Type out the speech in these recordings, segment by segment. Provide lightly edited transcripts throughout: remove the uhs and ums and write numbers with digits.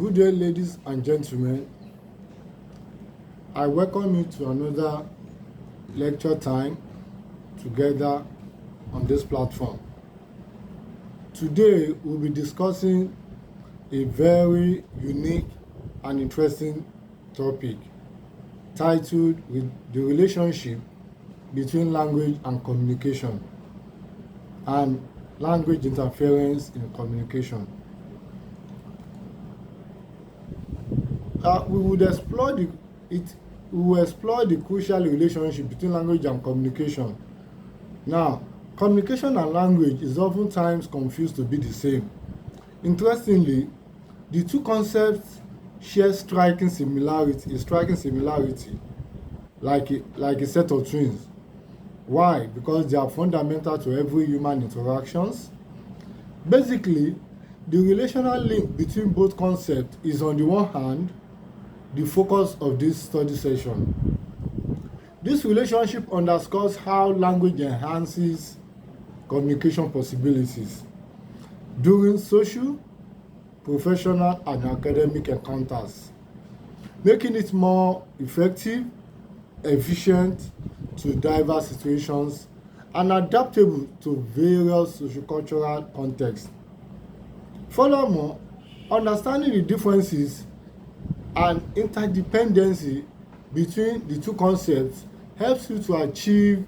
Good day, ladies and gentlemen. I welcome you to another lecture time together on this platform. Today, we'll be discussing a very unique and interesting topic titled with the relationship between language and communication and language interference in communication. We will explore the crucial relationship between language and communication. Now, communication and language is oftentimes confused to be the same. Interestingly, the two concepts share striking similarity, like a set of twins. Why? Because they are fundamental to every human interactions. Basically, the relational link between both concepts is, on the one hand, the focus of this study session. This relationship underscores how language enhances communication possibilities during social, professional, and academic encounters, making it more effective, efficient to diverse situations, and adaptable to various sociocultural contexts. Furthermore, understanding the differences and interdependency between the two concepts helps you to achieve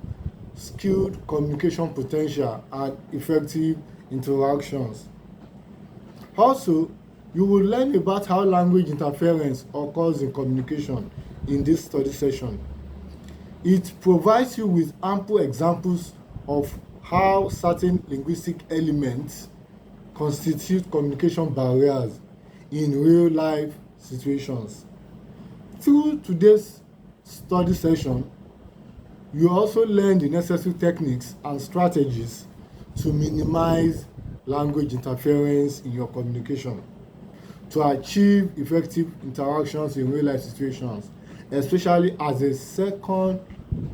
skilled communication potential and effective interactions. Also, you will learn about how language interference occurs in communication in this study session. It provides you with ample examples of how certain linguistic elements constitute communication barriers in real-life situations. Through today's study session, you also learn the necessary techniques and strategies to minimize language interference in your communication, to achieve effective interactions in real-life situations, especially as a second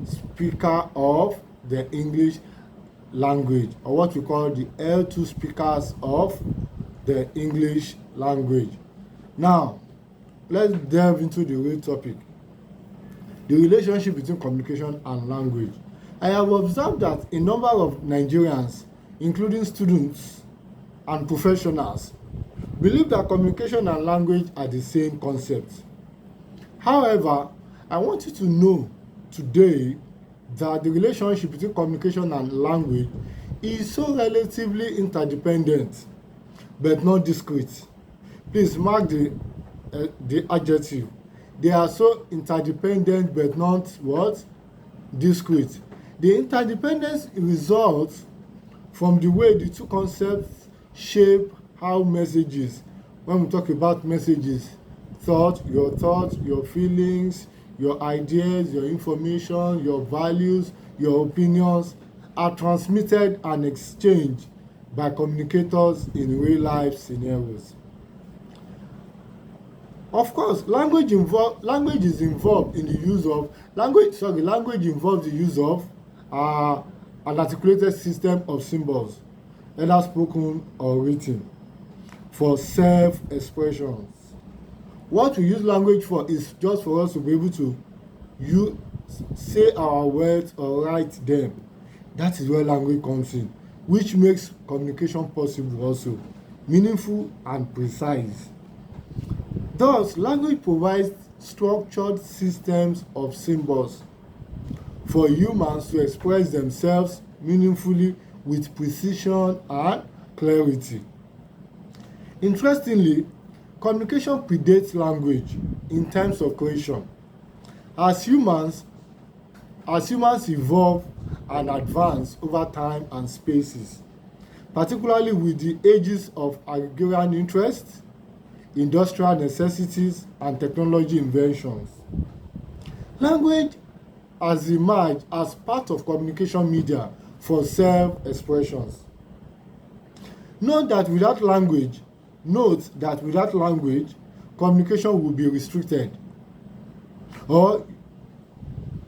speaker of the English language, or what we call the L2 speakers of the English language. Now, let's delve into the real topic, the relationship between communication and language. I have observed that a number of Nigerians, including students and professionals, believe that communication and language are the same concept. However, I want you to know today that the relationship between communication and language is so relatively interdependent but not discrete. Please mark the adjective. They are so interdependent but not what? Discrete. The interdependence results from the way the two concepts shape how messages, when we talk about messages, thoughts, your feelings, your ideas, your information, your values, your opinions are transmitted and exchanged by communicators in real life scenarios. Of course, language involves the use of an articulated system of symbols, either spoken or written, for self-expressions. What we use language for is just for us to be able to say our words or write them. That is where language comes in, which makes communication possible also, meaningful and precise. Thus, language provides structured systems of symbols for humans to express themselves meaningfully with precision and clarity. Interestingly, communication predates language in terms of creation. As humans evolve and advance over time and spaces, particularly with the ages of agrarian interests, industrial necessities, and technology inventions, language has emerged as part of communication media for self-expressions. Note that without language, communication will be restricted or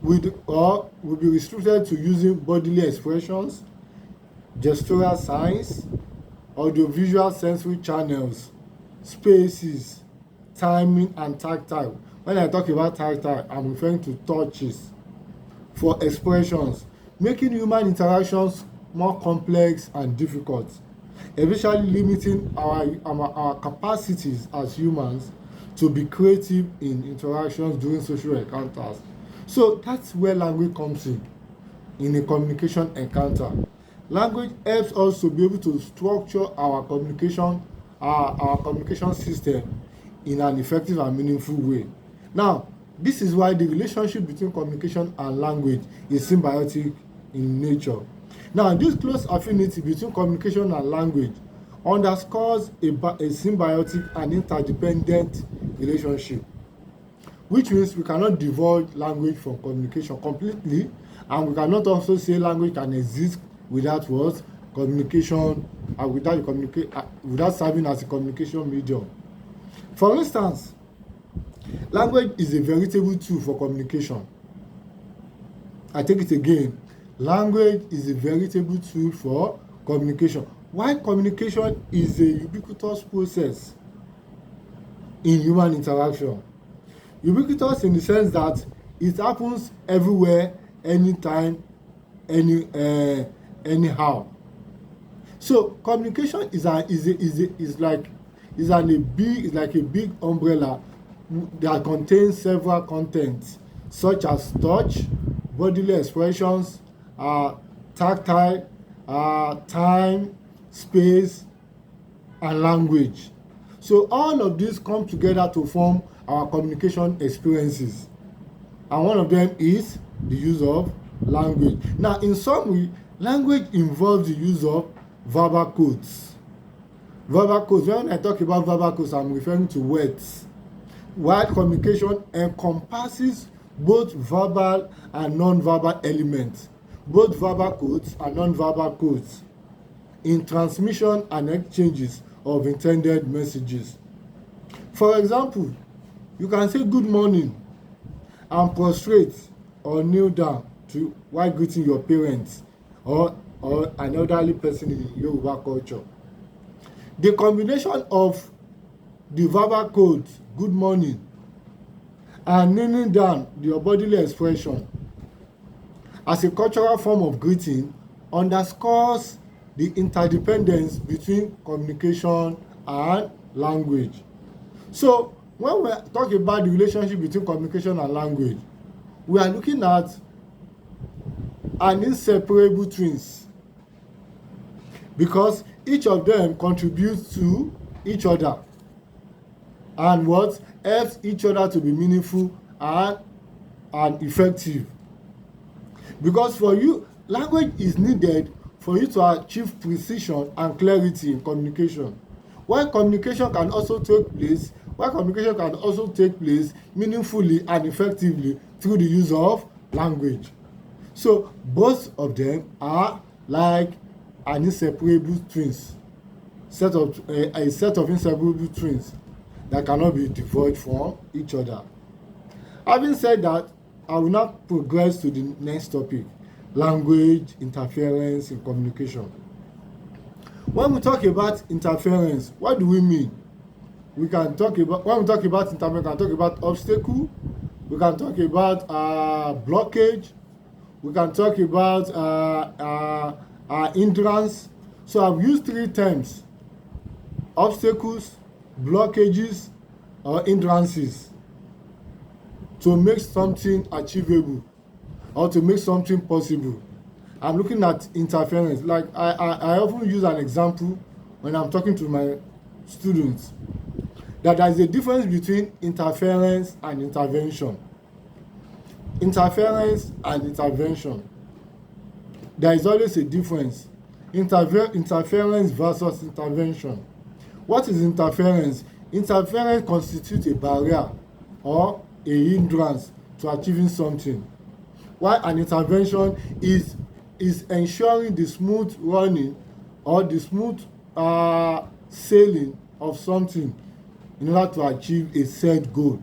will be restricted to using bodily expressions, gestural signs, audiovisual sensory channels, spaces, timing, and tactile. When I talk about tactile, I'm referring to touches. For expressions, making human interactions more complex and difficult, eventually limiting our capacities as humans to be creative in interactions during social encounters. So that's where language comes in a communication encounter. Language helps us to be able to structure our communication system in an effective and meaningful way. Now, this is why the relationship between communication and language is symbiotic in nature. Now, this close affinity between communication and language underscores a symbiotic and interdependent relationship, which means we cannot divulge language from communication completely, and we cannot also say language can exist without what? Communication, and without serving as a communication medium. For instance, language is a veritable tool for communication. I take it again. Language is a veritable tool for communication. While communication is a ubiquitous process in human interaction. Ubiquitous in the sense that it happens everywhere, anytime, anyhow. So communication is like a big umbrella that contains several contents such as touch, bodily expressions, tactile, time, space, and language. So all of these come together to form our communication experiences. And one of them is the use of language. Now, in summary, language involves the use of verbal codes. Verbal codes, when I talk about verbal codes, I'm referring to words. While communication encompasses both verbal and non-verbal elements, both verbal codes and non-verbal codes, in transmission and exchanges of intended messages. For example, you can say good morning and prostrate or kneel down while greeting your parents or an elderly person in Yoruba culture. The combination of the verbal code, good morning, and kneeling down, your bodily expression, as a cultural form of greeting, underscores the interdependence between communication and language. So, when we talk about the relationship between communication and language, we are looking at an inseparable twins, because each of them contributes to each other and what helps each other to be meaningful and effective. Because for you, language is needed for you to achieve precision and clarity in communication. While communication can also take place meaningfully and effectively through the use of language. So both of them are like an inseparable twins, a set of inseparable twins that cannot be divorced from each other. Having said that, I will now progress to the next topic: language interference in communication. When we talk about interference, what do we mean? When we talk about interference, we can talk about obstacle, we can talk about blockage, we can talk about hindrance. So I've used three terms: obstacles, blockages, or hindrances, to make something achievable or to make something possible. I'm looking at interference. Like I often use an example when I'm talking to my students, that there is a difference between interference and intervention. Interference and intervention, there is always a difference. Interference versus intervention. What is interference? Interference constitutes a barrier or a hindrance to achieving something, while an intervention is ensuring the smooth running or the smooth sailing of something in order to achieve a set goal.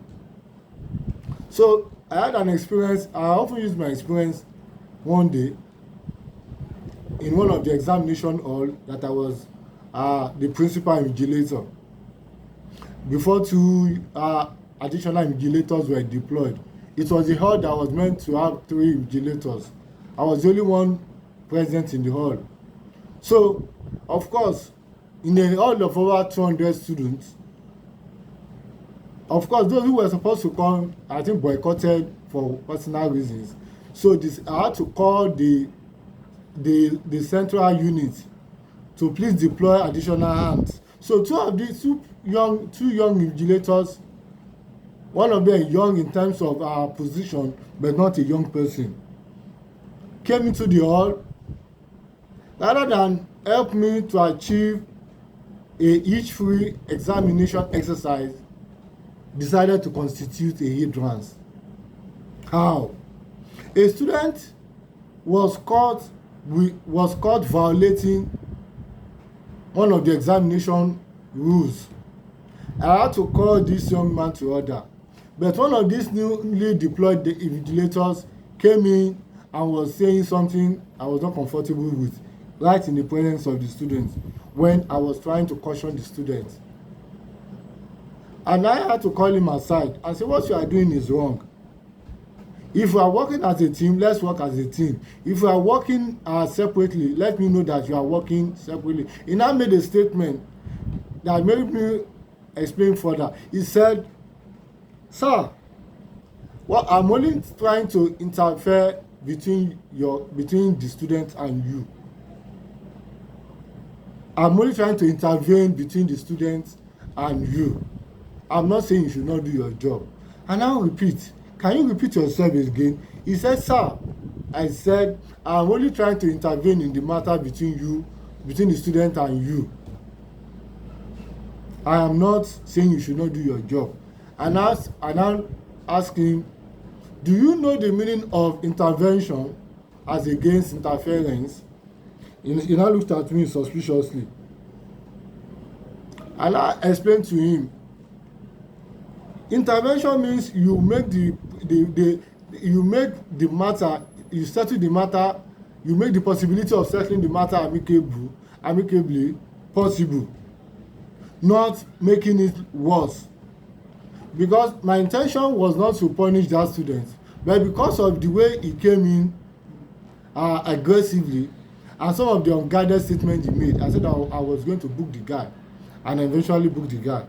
So I had an experience. I often use my experience one day in one of the examination hall that I was the principal invigilator. before two additional invigilators were deployed. It was a hall that was meant to have 3 invigilators. I was the only one present in the hall. So, of course, in a hall of over 200 students, of course, those who were supposed to come, I think, boycotted for personal reasons. So I had to call the central unit to please deploy additional hands. So two young invigilators, one of them young in terms of position, but not a young person, came into the hall. Rather than help me to achieve each free examination exercise, decided to constitute a hindrance. How? A student was caught violating one of the examination rules. I had to call this young man to order. But one of these newly deployed invigilators came in and was saying something I was not comfortable with, right in the presence of the students, when I was trying to caution the students. And I had to call him aside and say, what you are doing is wrong. If we are working as a team, let's work as a team. If we are working separately, let me know that you are working separately. He now made a statement that made me explain further. He said, sir, well, I'm only trying to interfere between the student and you. I'm only trying to intervene between the students and you. I'm not saying you should not do your job. And I'll repeat. Can you repeat yourself again? He said, sir. I said, I'm only trying to intervene in the matter between the student and you. I am not saying you should not do your job. And I asked him, do you know the meaning of intervention as against interference? He now looked at me suspiciously. And I explained to him, intervention means you make the matter, you settle the matter, you make the possibility of settling the matter amicably possible, not making it worse. Because my intention was not to punish that student, but because of the way he came in aggressively and some of the unguided statements he made, I said I was going to book the guy, and eventually booked the guy.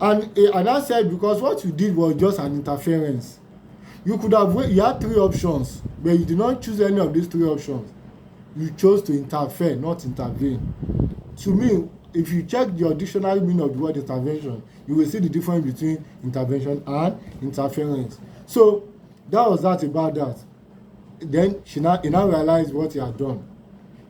And I said, because what you did was just an interference. You had 3 options, but you did not choose any of these 3 options. You chose to interfere, not intervene. To me, if you check your dictionary meaning of the word intervention, you will see the difference between intervention and interference. So that was that about that. Then he now realized what he had done.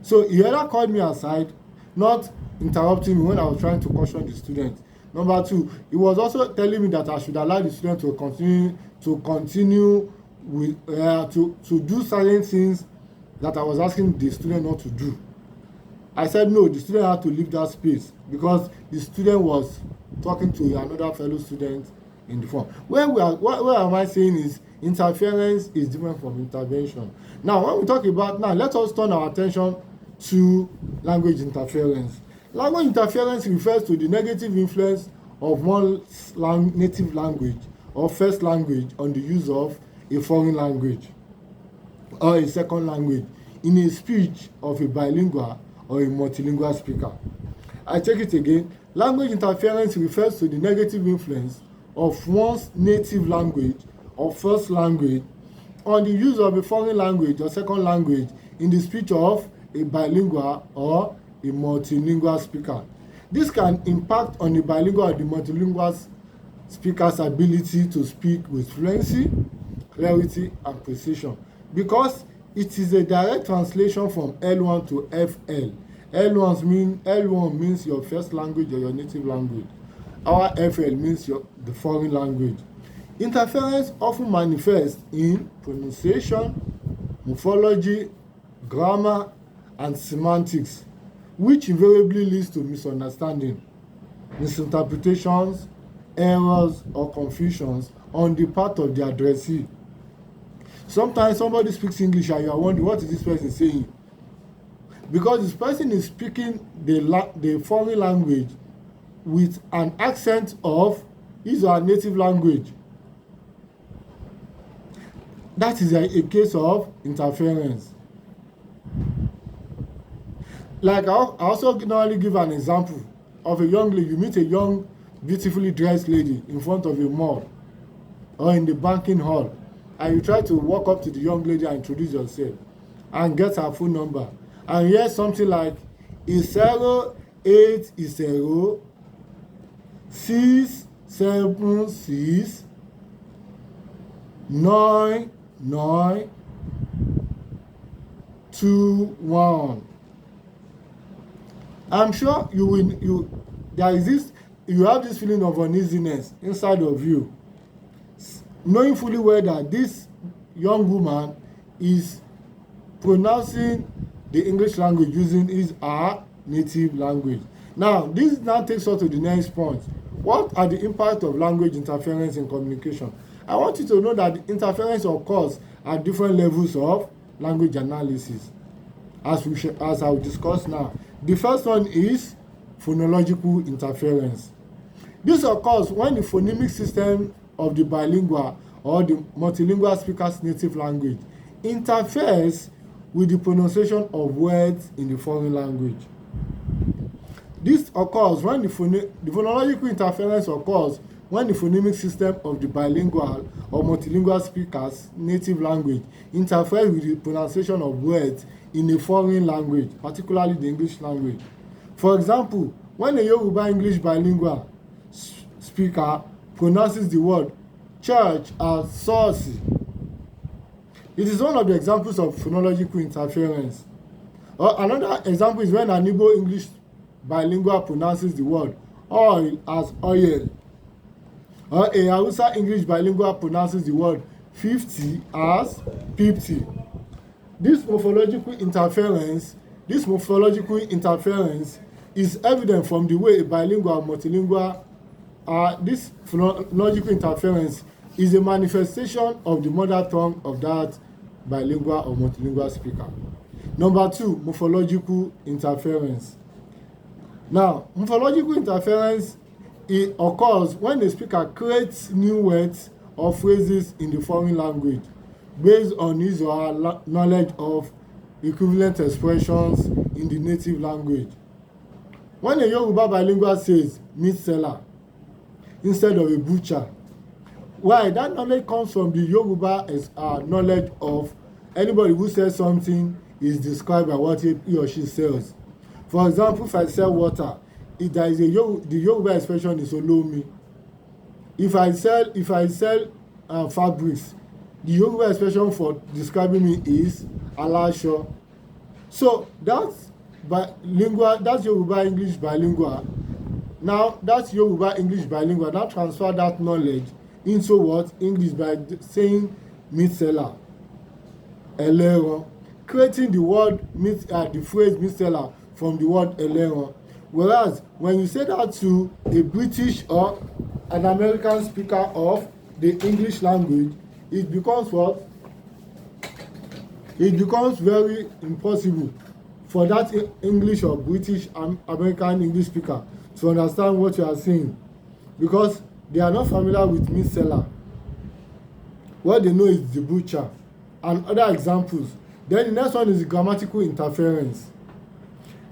So he either called me aside, not interrupting me when I was trying to caution the student. Number 2, he was also telling me that I should allow the student to continue with to do certain things that I was asking the student not to do. I said no, the student had to leave that space because the student was talking to another fellow student in the form. What am I saying is interference is different from intervention. Now, when we talk about let us turn our attention to language interference. Language interference refers to the negative influence of one's native language or first language on the use of a foreign language or a second language in a speech of a bilingual or a multilingual speaker. I take it again. Language interference refers to the negative influence of one's native language or first language on the use of a foreign language or second language in the speech of a bilingual or a multilingual speaker. This can impact on the bilingual or the multilingual speaker's ability to speak with fluency, clarity, and precision because it is a direct translation from L1 to FL. L1 means your first language or your native language. Our FL means the foreign language. Interference often manifests in pronunciation, morphology, grammar, and semantics, which invariably leads to misunderstanding, misinterpretations, errors, or confusions on the part of the addressee. Sometimes somebody speaks English and you are wondering, what is this person saying? Because this person is speaking the foreign language with an accent of his or her native language. That is a case of interference. Like I also normally give an example of a young lady. You meet a young, beautifully dressed lady in front of a mall or in the banking hall, and you try to walk up to the young lady and introduce yourself and get her phone number, and hear something like 080 676 9921. I'm sure you have this feeling of uneasiness inside of you, knowing fully well that this young woman is pronouncing the English language using her native language. Now, this now takes us to the next point. What are the impact of language interference in communication? I want you to know that the interference occurs at different levels of language analysis, as I will discuss now. The first one is phonological interference. This occurs when the phonemic system of the bilingual or the multilingual speaker's native language interferes with the pronunciation of words in the foreign language. This occurs when the phonological interference occurs when the phonemic system of the bilingual or multilingual speaker's native language interferes with the pronunciation of words in a foreign language, particularly the English language. For example, when a Yoruba English bilingual speaker pronounces the word church as saucy, it is one of the examples of phonological interference. Or another example is when an Igbo English bilingual pronounces the word oil as oil. Or a Hausa English bilingual pronounces the word 50 as 50. This morphological interference is evident from the way a bilingual or multilingual this phonological interference is a manifestation of the mother tongue of that bilingual or multilingual speaker. Number 2, morphological interference. Now, morphological interference, it occurs when the speaker creates new words or phrases in the foreign language based on his or her knowledge of equivalent expressions in the native language. When a Yoruba bilingual says meat seller instead of a butcher, why? That knowledge comes from the Yoruba knowledge of anybody who says something is described by what he or she sells. For example, if I sell water, there is the Yoruba expression is olomi. If I sell fabrics, the Yoruba expression for describing me is alasho. So that's Yoruba English bilingual. Now that's Yoruba English bilingual. Now transfer that knowledge into what? English by saying meat seller, ẹlẹ́ran, creating the word the phrase meat seller from the word ẹlẹ́ran. Whereas when you say that to a British or an American speaker of the English language, it becomes what? It becomes very impossible for that English or British and American English speaker to understand what you are saying, because they are not familiar with meat seller. What they know is the butcher and other examples. Then the next one is the grammatical interference.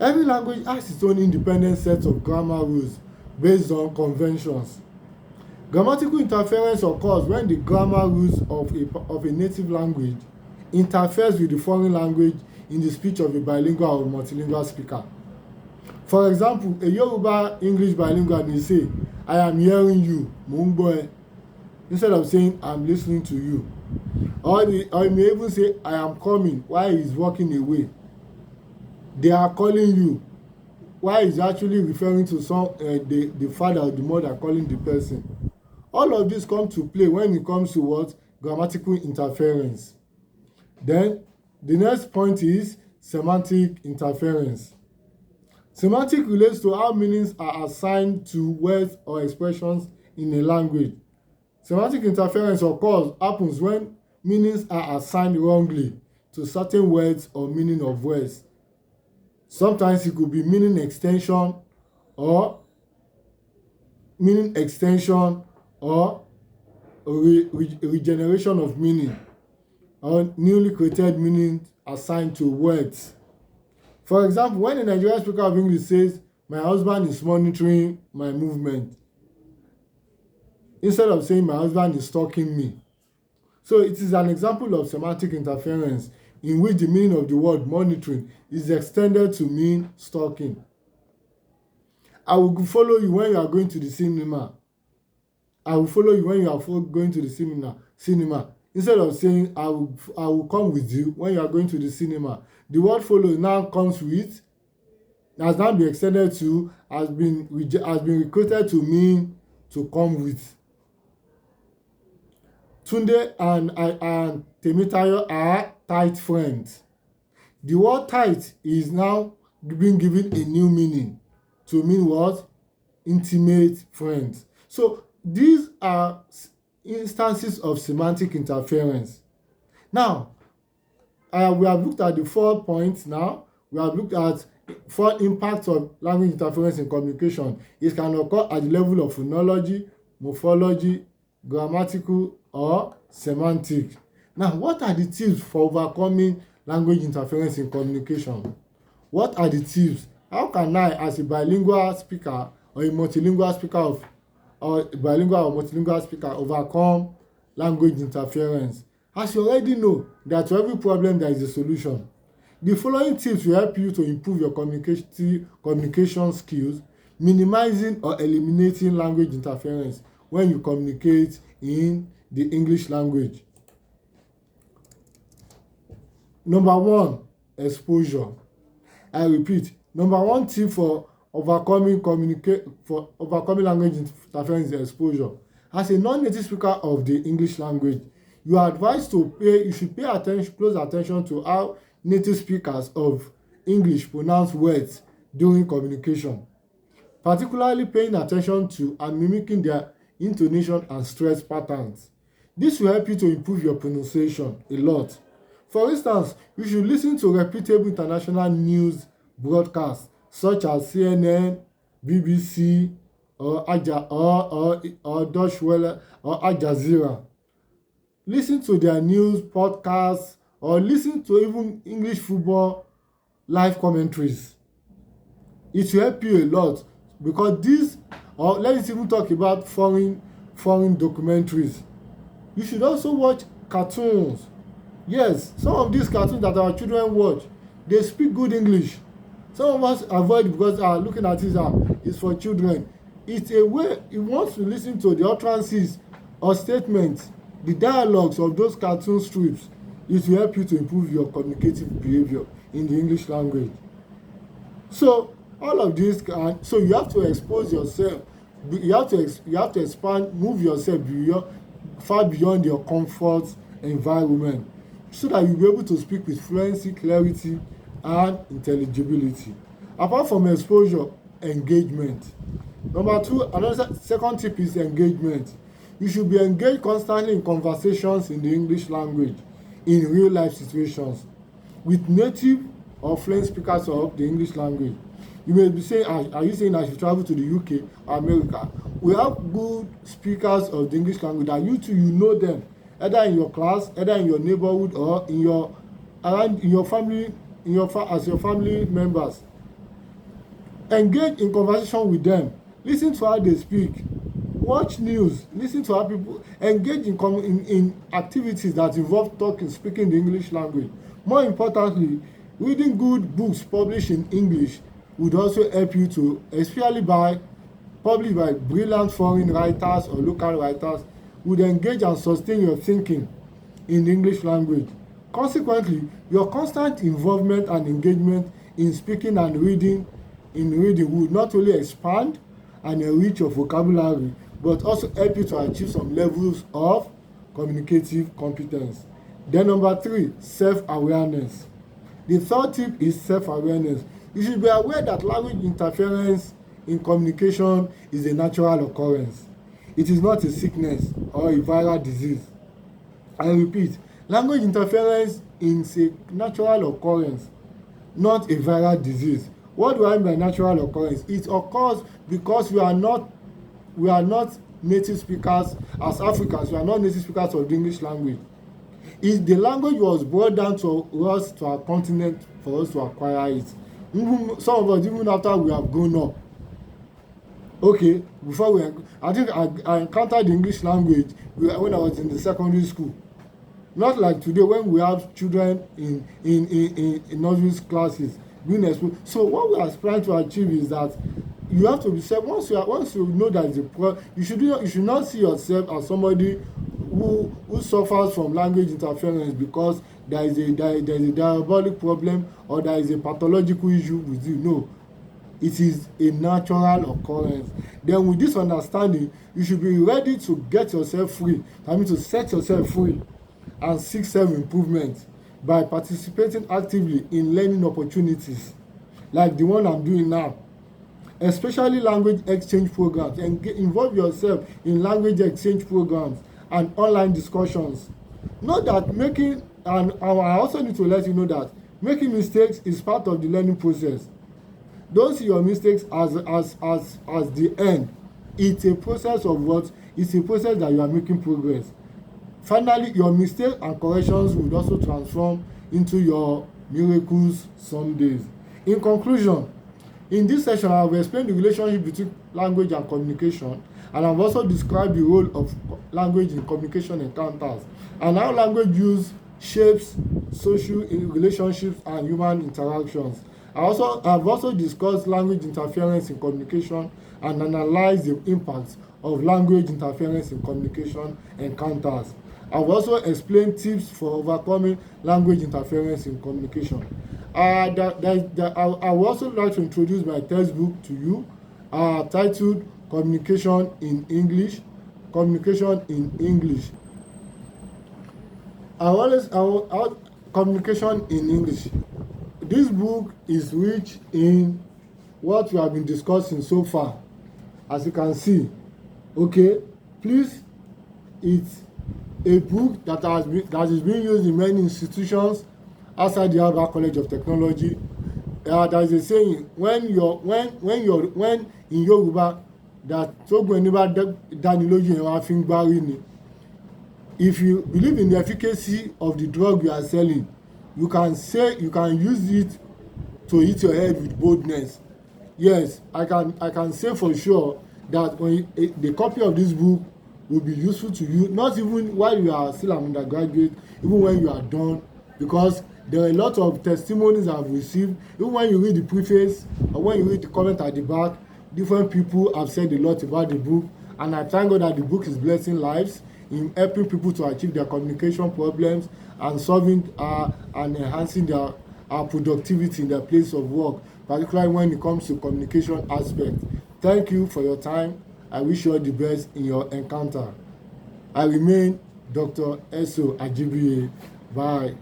Every language has its own independent set of grammar rules based on conventions. Grammatical interference occurs when the grammar rules of a native language interferes with the foreign language in the speech of a bilingual or multilingual speaker. For example, a Yoruba English bilingual may say, I am hearing you, mo ń gbọ́ ẹ, instead of saying, I'm listening to you. Or he may even say, I am coming, while he is walking away. They are calling you, while he's actually referring to the father or the mother calling the person. All of this come to play when it comes to what? Grammatical interference. Then, the next point is semantic interference. Semantic relates to how meanings are assigned to words or expressions in a language. Semantic interference happens when meanings are assigned wrongly to certain words or meaning of words. Sometimes it could be meaning extension or meaning extension or regeneration of meaning, or newly created meaning assigned to words. For example, when a Nigerian speaker of English says, "My husband is monitoring my movement," instead of saying, "My husband is stalking me." So it is an example of semantic interference in which the meaning of the word monitoring is extended to mean stalking. I will follow you when you are going to the cinema. I will follow you when you are going to the cinema. Instead of saying, I will come with you when you are going to the cinema. The word follow now comes with, has now been extended to, has been recruited to mean to come with. Tunde and Temitayo are tight friends. The word tight is now being given a new meaning to mean what? Intimate friends. So these are instances of semantic interference. Now, we have looked at the 4 points now. We have looked at 4 impacts of language interference in communication. It can occur at the level of phonology, morphology, grammatical, or semantic. Now, what are the tips for overcoming language interference in communication? What are the tips? How can I, as a bilingual speaker or a multilingual speaker overcome language interference? As you already know, that to every problem there is a solution. The following tips will help you to improve your communication skills, minimizing or eliminating language interference when you communicate in the English language. Number 1, exposure. I repeat, number 1 tip for overcoming language interference is exposure. As a non-native speaker of the English language, you are advised you should pay close attention to how native speakers of English pronounce words during communication, particularly paying attention to and mimicking their intonation and stress patterns. This will help you to improve your pronunciation a lot. For instance, you should listen to reputable international news broadcasts such as CNN, BBC, or Deutsche Welle or Al Jazeera. Listen to their news podcasts or listen to even English football live commentaries. It will help you a lot because let's even talk about foreign documentaries. You should also watch cartoons. Yes, some of these cartoons that our children watch, they speak good English. Some of us avoid because looking at it it's for children. It's a way you want to listen to the utterances or statements, the dialogues of those cartoon strips. It will help you to improve your communicative behavior in the English language. So all of this so you have to expose yourself. You have to expand, move yourself far beyond your comfort environment, so that you'll be able to speak with fluency, clarity, and intelligibility. Apart from exposure, engagement. Number 2, second tip is engagement. You should be engaged constantly in conversations in the English language, in real life situations, with native or fluent speakers of the English language. You may be saying, are you saying I should travel to the UK or America? We have good speakers of the English language that you know them, either in your class, either in your neighborhood, or as your family members. Engage in conversation with them. Listen to how they speak. Watch news. Listen to how people engage in activities that involve speaking the English language. More importantly, reading good books published in English would also help you to, especially published by brilliant foreign writers or local writers, would engage and sustain your thinking in the English language. Consequently, your constant involvement and engagement in speaking and reading would not only expand and enrich your vocabulary, but also help you to achieve some levels of communicative competence. Then number 3, self-awareness. The third tip is self-awareness. You should be aware that language interference in communication is a natural occurrence. It is not a sickness or a viral disease. I repeat, language interference is a natural occurrence, not a viral disease. What do I mean by natural occurrence? It occurs because we are not we are not native speakers. As Africans, we are not native speakers of the English language. The language was brought down to us, to our continent, for us to acquire it. Even some of us, even after we have grown up. Okay, I think I encountered the English language when I was in the secondary school. Not like today when we have children in nursery classes being exposed. So what we are trying to achieve is that you have to be self. Once you know that you should not see yourself as somebody who suffers from language interference because there is a diabolic problem or there is a pathological issue with you. No, it is a natural occurrence. Then with this understanding, you should be ready to get yourself free. I mean, to set yourself free and seek self-improvement by participating actively in learning opportunities like the one I'm doing now, especially language exchange programs. And involve yourself in language exchange programs and online discussions. Know that I also need to let you know that making mistakes is part of the learning process. Don't see your mistakes as the end. It's a process of what? It's a process that you are making progress. Finally, your mistakes and corrections will also transform into your miracles some days. In conclusion, in this session, I have explained the relationship between language and communication, and I've also described the role of language in communication encounters, and how language use shapes social relationships and human interactions. I've also discussed language interference in communication and analyzed the impacts of language interference in communication encounters. I've also explained tips for overcoming language interference in communication. I would also like to introduce my textbook to you, titled Communication in English. Communication in English. Communication in English. This book is rich in what we have been discussing so far. As you can see, okay, please, it's a book that is being used in many institutions outside the Harvard College of Technology. There is a saying when in Yoruba that if you believe in the efficacy of the drug you are selling, you can use it to hit your head with boldness. Yes, I can say for sure that the copy of this book will be useful to you, not even while you are still an undergraduate, even when you are done, because there are a lot of testimonies I've received. Even when you read the preface or when you read the comment at the back, different people have said a lot about the book, and I thank God that the book is blessing lives in helping people to achieve their communication problems and solving and enhancing their productivity in their place of work, particularly when it comes to communication aspect. Thank you for your time. I wish you all the best in your encounter. I remain Dr. O.Ajibiye. Bye.